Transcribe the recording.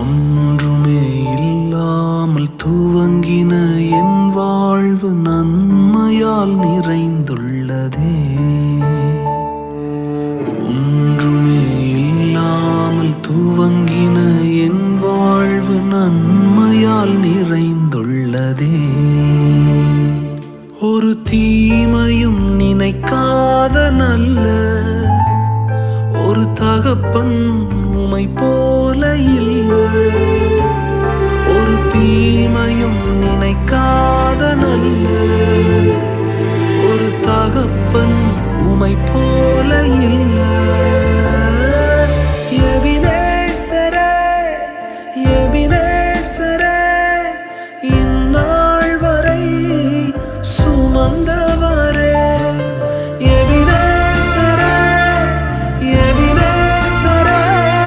ஒன்றுமே இல்லாமல் துவங்கின என் வாழ்வு நன்மையால் நிறைந்துள்ளதே. ஒன்றுமே இல்லாமல் துவங்கின என் வாழ்வு நன்மையால் நிறைந்துள்ளதே. ஒரு தீமையும் நினைக்காத நல்ல ஒரு தகப்பன்